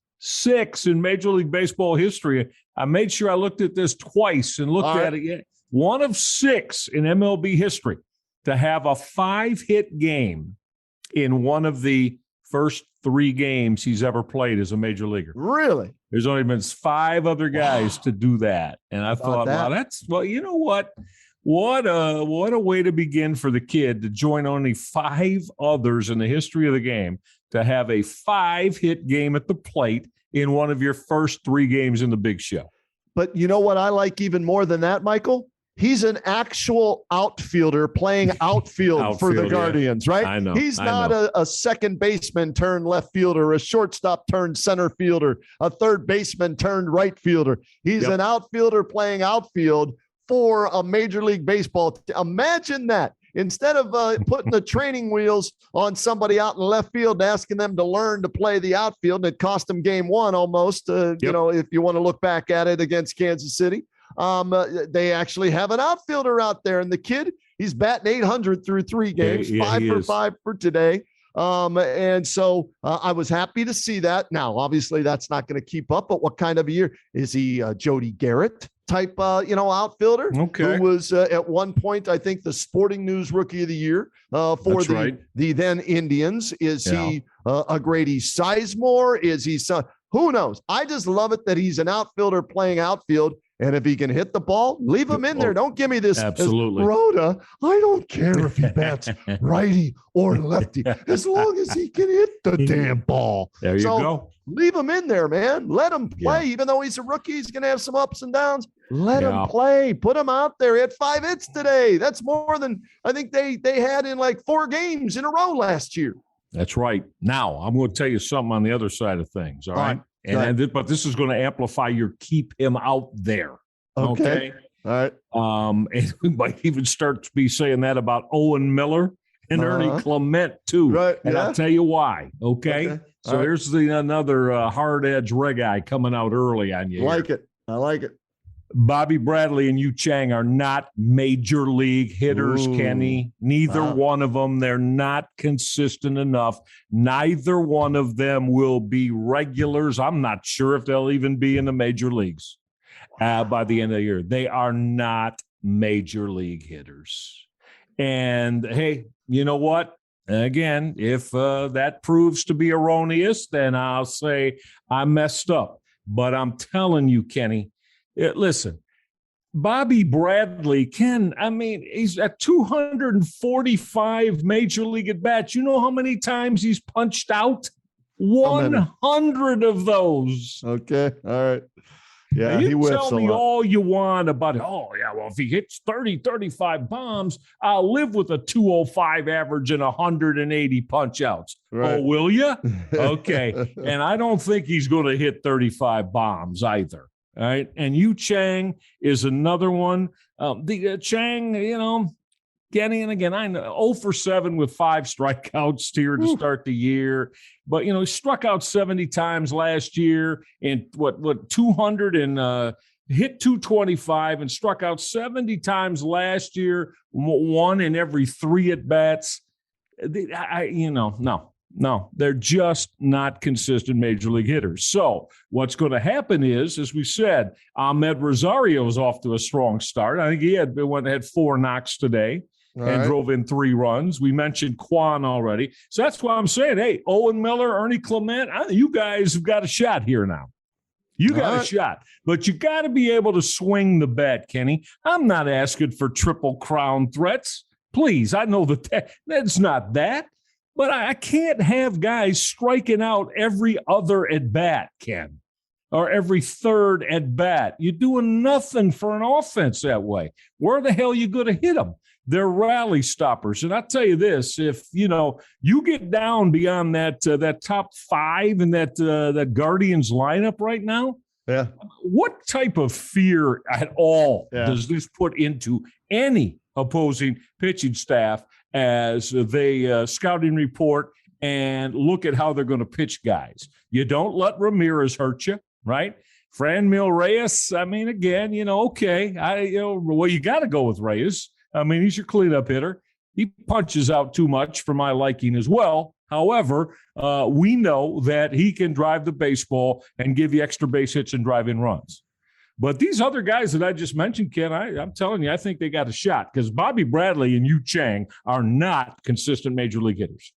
in Major League Baseball history? I made sure I looked at this twice and looked at it. One of 6 in MLB history to have a 5-hit game in one of the first 3 games he's ever played as a major leaguer. Really? There's only been 5 other guys to do that. And I thought, wow, you know what? What a way to begin for the kid to join only 5 others in the history of the game to have a 5-hit game at the plate in one of your first 3 games in the big show. But you know what I like even more than that, Michael? He's an actual outfielder playing outfield for the Guardians, right? I know. He's not a second baseman turned left fielder, a shortstop turned center fielder, a third baseman turned right fielder. He's an outfielder playing outfield for a Major League Baseball. Imagine that. Instead of putting the training wheels on somebody out in left field and asking them to learn to play the outfield, and it cost them game 1 almost, if you want to look back at it against Kansas City. They actually have an outfielder out there, and the kid, he's batting 800 through 3 games, 5 for 5 for today. And so I was happy to see that. Now, obviously, that's not going to keep up, but what kind of a year is he? Jody Garrett type, outfielder. Okay. Who was at one point, I think, the Sporting News Rookie of the Year for the then Indians. Is he a Grady Sizemore? Is he who knows? I just love it that he's an outfielder playing outfield. And if he can hit the ball, leave him in there. Don't give me this. Absolutely. Rhoda, I don't care if he bats righty or lefty, as long as he can hit the damn ball. There you go. Leave him in there, man. Let him play. Even though he's a rookie, he's going to have some ups and downs. Let him play. Put him out there. He had 5 hits today. That's more than I think they had in like 4 games in a row last year. That's right. Now, I'm going to tell you something on the other side of things, all right? But this is going to amplify your keep him out there. Okay. All right. And we might even start to be saying that about Owen Miller and Ernie Clement too. Right. And I'll tell you why. Okay. So here's another hard edge Regi coming out early on you. I like it. Bobby Bradley and Yu Chang are not major league hitters, Kenny. Neither one of them. They're not consistent enough. Neither one of them will be regulars. I'm not sure if they'll even be in the major leagues by the end of the year. They are not major league hitters. And, hey, you know what? Again, if that proves to be erroneous, then I'll say I messed up. But I'm telling you, Kenny, listen, Bobby Bradley, he's at 245 major league at bats. You know how many times he's punched out? 100 of those. Okay. All right. Yeah, now, he you whiffs tell a me lot. all you want about it. Oh, yeah, well, if he hits 30, 35 bombs, I'll live with a 205 average and 180 punch outs. Right. Oh, will you? Okay. And I don't think he's going to hit 35 bombs either. All right. And Yu Chang is another one. Chang, Kenny, and again, I know 0 for 7 with 5 strikeouts here to start the year. But, he struck out 70 times last year and 200 and hit 225 and struck out 70 times last year, 1 in every 3 at-bats. No, they're just not consistent major league hitters. So what's going to happen is, as we said, Ahmed Rosario is off to a strong start. I think he had 4 knocks today. And drove in 3 runs. We mentioned Quan already. So that's why I'm saying, hey, Owen Miller, Ernie Clement, you guys have got a shot here now. You got a shot. But you got to be able to swing the bat, Kenny. I'm not asking for triple crown threats. Please, I know that's not that. But I can't have guys striking out every other at-bat, Ken, or every third at-bat. You're doing nothing for an offense that way. Where the hell are you going to hit them? They're rally stoppers. And I'll tell you this, if, you get down beyond that top 5 in that Guardians lineup right now, what type of fear at all does this put into any opposing pitching staff as they scouting report and look at how they're going to pitch guys? You don't let Ramirez hurt you, right? Franmil Reyes, again, okay. You got to go with Reyes. He's your cleanup hitter. He punches out too much for my liking as well. However, we know that he can drive the baseball and give you extra base hits and drive in runs. But these other guys that I just mentioned, Ken, I'm telling you, I think they got a shot because Bobby Bradley and Yu Chang are not consistent major league hitters.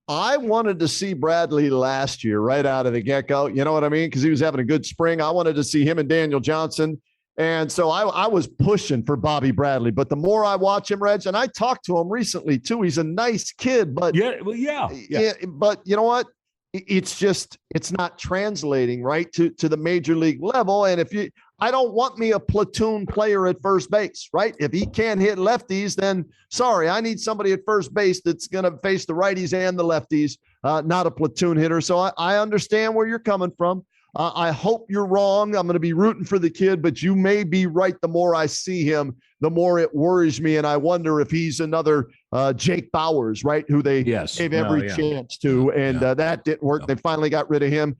I wanted to see Bradley last year right out of the get-go. You know what I mean? Because he was having a good spring. I wanted to see him and Daniel Johnson. And so I was pushing for Bobby Bradley, but the more I watch him, Reg, and I talked to him recently too, he's a nice kid, but but you know what? It's not translating right to the major league level. And I don't want me a platoon player at first base, right? If he can't hit lefties, then sorry, I need somebody at first base that's going to face the righties and the lefties, not a platoon hitter. So I understand where you're coming from. I hope you're wrong. I'm going to be rooting for the kid, but you may be right. The more I see him, the more it worries me. And I wonder if he's another Jake Bowers, right, who they gave every chance to. And that didn't work. They finally got rid of him.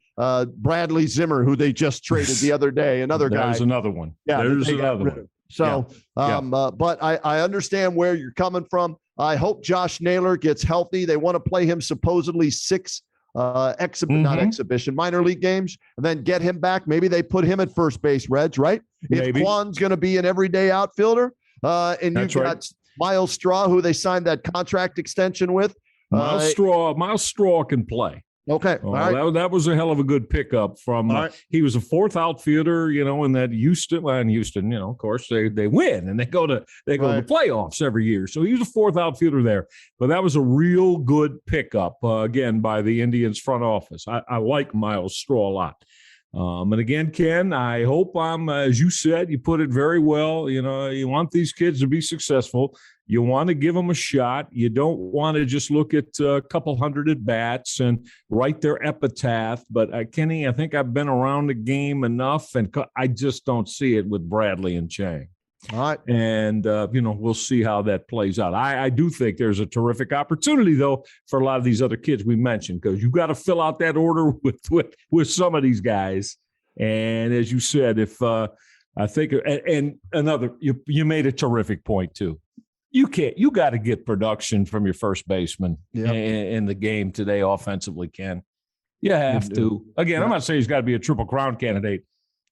Bradley Zimmer, who they just traded the other day, another guy. There's another one. Yeah, there's another one. So, but I understand where you're coming from. I hope Josh Naylor gets healthy. They want to play him supposedly 6 minor league games, and then get him back. Maybe they put him at first base, Reg, right? Maybe. If Quan's going to be an everyday outfielder, and you've got Miles Straw, who they signed that contract extension with. Miles Straw can play. Okay. That was a hell of a good pickup from he was a 4th outfielder, in that Houston. Well, in Houston, of course, they win and they go to the playoffs every year. So he was a 4th outfielder there. But that was a real good pickup, again, by the Indians front office. I like Miles Straw a lot. And again, Ken, I hope as you said, you put it very well. You want these kids to be successful. You want to give them a shot. You don't want to just look at a couple hundred at bats and write their epitaph. But Kenny, I think I've been around the game enough, and I just don't see it with Bradley and Chang. All right. And, we'll see how that plays out. I do think there's a terrific opportunity, though, for a lot of these other kids we mentioned, because you've got to fill out that order with some of these guys. And as you said, I think, and another, you made a terrific point, too. You got to get production from your first baseman in the game today offensively, Ken. You have to. Again, I'm not saying he's got to be a Triple Crown candidate,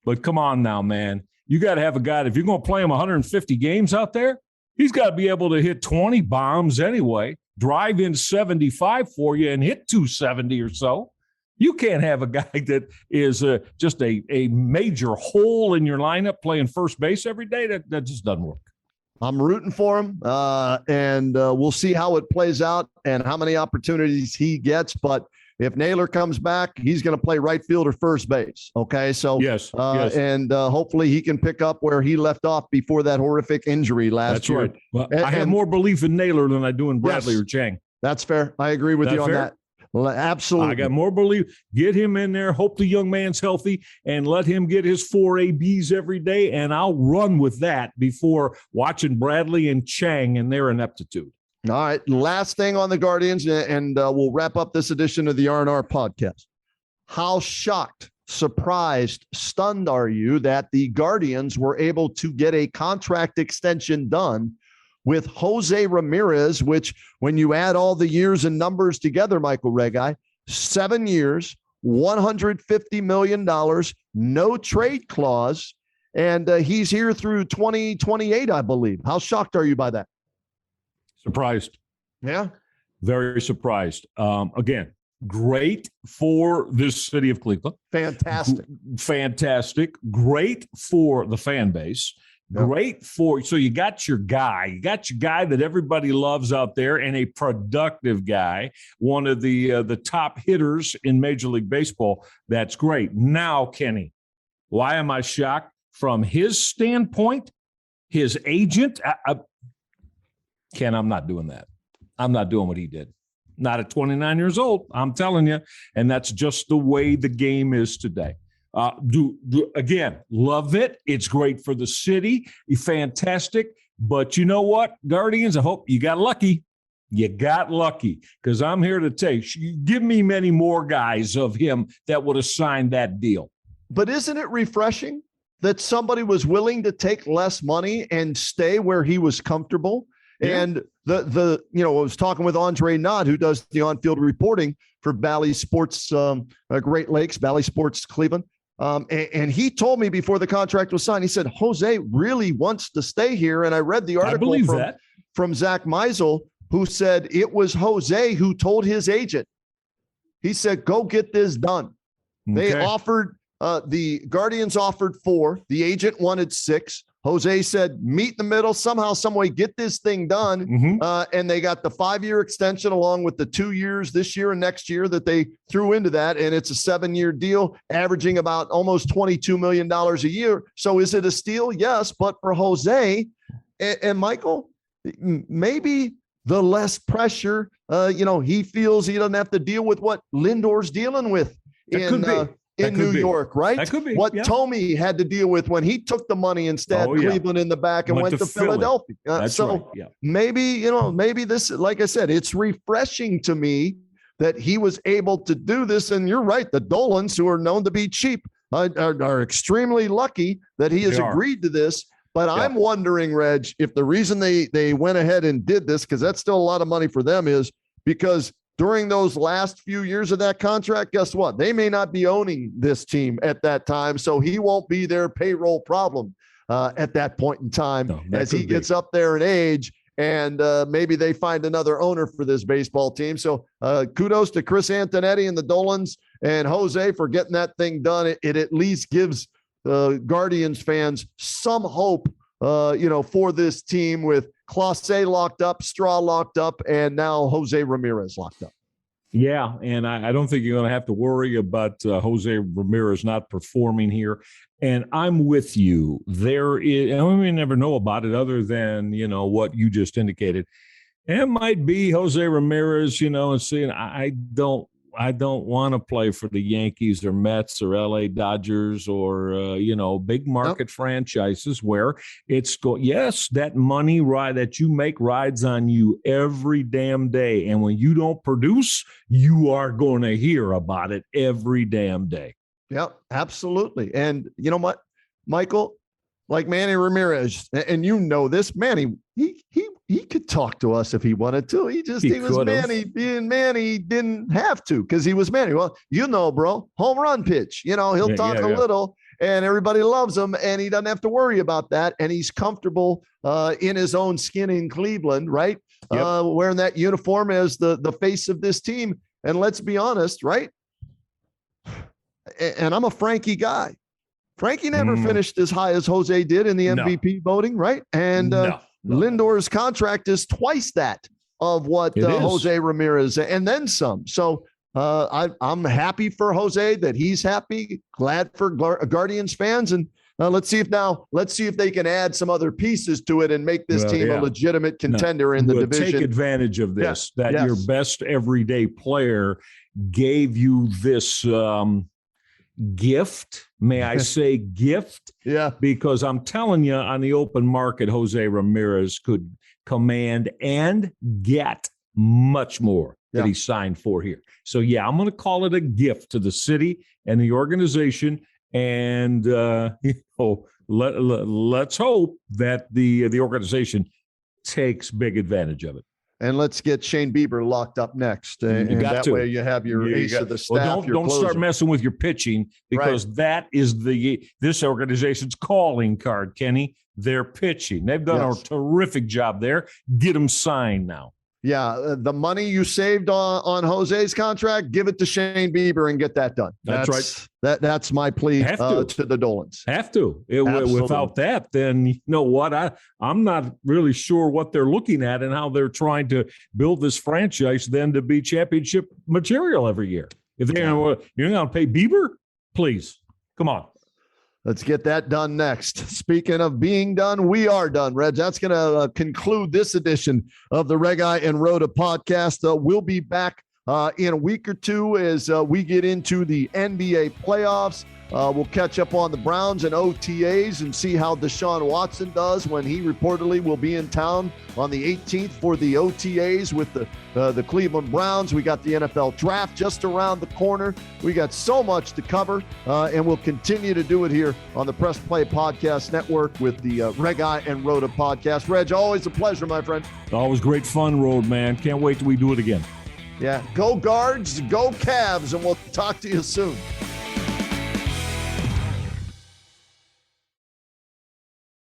but come on now, man. You got to have a guy, if you're going to play him 150 games out there, he's got to be able to hit 20 bombs anyway, drive in 75 for you and hit 270 or so. You can't have a guy that is just a major hole in your lineup playing first base every day. That just doesn't work. I'm rooting for him, and we'll see how it plays out and how many opportunities he gets. But if Naylor comes back, he's going to play right field or first base. Okay, so yes. And hopefully he can pick up where he left off before that horrific injury last year. That's right. Well, I have more belief in Naylor than I do in Bradley or Chang. That's fair. I agree with you on that. Absolutely. I got more belief. Get him in there. Hope the young man's healthy and let him get his 4 ABs every day. And I'll run with that before watching Bradley and Chang and their ineptitude. All right. Last thing on the Guardians, and we'll wrap up this edition of the R&R podcast. How shocked, surprised, stunned are you that the Guardians were able to get a contract extension done with Jose Ramirez, which when you add all the years and numbers together, Michael Regai, 7 years, $150 million, no trade clause, and he's here through 2028, I believe. How shocked are you by that? Surprised. Yeah. Very surprised. Again, great for this city of Cleveland. Fantastic. Great for the fan base. Great for, so you got your guy that everybody loves out there, and a productive guy, one of the top hitters in Major League Baseball. That's great. Now, Kenny, why am I shocked? From his standpoint, his agent, Ken, I'm not doing that. I'm not doing what he did. Not at 29 years old, I'm telling you, and that's just the way the game is today. Again, love it. It's great for the city. Fantastic. But you know what, Guardians, I hope you got lucky. You got lucky, because I'm here to take. Give me many more guys of him that would have signed that deal. But isn't it refreshing that somebody was willing to take less money and stay where he was comfortable? Yeah. And I was talking with Andre Nod, who does the on-field reporting for Bally Sports, Great Lakes, Bally Sports Cleveland. And he told me before the contract was signed, he said, Jose really wants to stay here. And I read the article from Zach Meisel, who said it was Jose who told his agent. He said, go get this done. Okay. They offered, the Guardians offered 4. The agent wanted 6. Jose said, meet in the middle, somehow, some way, get this thing done. Mm-hmm. And they got the 5-year extension along with the 2 years this year and next year that they threw into that. And it's a 7-year deal, averaging about almost $22 million a year. So is it a steal? Yes. But for Jose and Michael, maybe the less pressure, he feels he doesn't have to deal with what Lindor's dealing with in New York, right? That could be. What Tomey had to deal with when he took the money and stabbed Cleveland in the back and went to Philadelphia. Maybe this, like I said, it's refreshing to me that he was able to do this. And you're right. The Dolans, who are known to be cheap, are extremely lucky that he has agreed to this. But I'm wondering, Reg, if the reason they went ahead and did this, because that's still a lot of money for them, is because during those last few years of that contract, guess what? They may not be owning this team at that time, so he won't be their payroll problem at that point in time as he gets up there in age, and maybe they find another owner for this baseball team. So kudos to Chris Antonetti and the Dolans and Jose for getting that thing done. It at least gives Guardians fans some hope, for this team with Clase locked up, Straw locked up, and now Jose Ramirez locked up. Yeah, and I don't think you're going to have to worry about Jose Ramirez not performing here. And I'm with you. There is, and we may never know about it other than, what you just indicated. It might be Jose Ramirez, and saying, I don't want to play for the Yankees or Mets or LA Dodgers or, big market franchises where it's that money that you make rides on you every damn day. And when you don't produce, you are going to hear about it every damn day. Yeah, absolutely. And you know what, Michael, like Manny Ramirez, and this, Manny, he could talk to us if he wanted to. He was Manny being Manny, didn't have to because he was Manny. Well, bro, home run pitch. He'll talk a little, and everybody loves him, and he doesn't have to worry about that. And he's comfortable in his own skin in Cleveland, right? Wearing that uniform as the face of this team. And let's be honest, right? and I'm a Frankie guy. Frankie never finished as high as Jose did in the MVP voting, right? And Lindor's contract is twice that of what Jose Ramirez and then some. So I'm happy for Jose that he's happy, glad for Guardians fans. And let's see if they can add some other pieces to it and make this team a legitimate contender in the division. Take advantage of this, your best everyday player gave you this gift. May I say gift? Yeah. Because I'm telling you, on the open market, Jose Ramirez could command and get much more that he signed for here. So, I'm going to call it a gift to the city and the organization. And, let's hope that the organization takes big advantage of it. And let's get Shane Bieber locked up next. And that way you have your ace of the staff. Don't start messing with your pitching, because that is this organization's calling card, Kenny. They're pitching. They've done a terrific job there. Get them signed now. Yeah, the money you saved on Jose's contract, give it to Shane Bieber and get that done. That's right. That's my plea to the Dolans. Have to. Without that, then you know what? I'm not really sure what they're looking at and how they're trying to build this franchise then to be championship material every year. If you're going to pay Bieber, please, come on. Let's get that done next. Speaking of being done, we are done, Reg. That's going to conclude this edition of the Reg Eye and Rhoda podcast. We'll be back in a week or two as we get into the NBA playoffs. We'll catch up on the Browns and OTAs and see how Deshaun Watson does when he reportedly will be in town on the 18th for the OTAs with the Cleveland Browns. We got the NFL draft just around the corner. We got so much to cover, and we'll continue to do it here on the Press Play Podcast Network with the Reg Eye and Rhoda podcast. Reg, always a pleasure, my friend. Always great fun, Road man. Can't wait till we do it again. Yeah, go Guards, go Cavs, and we'll talk to you soon.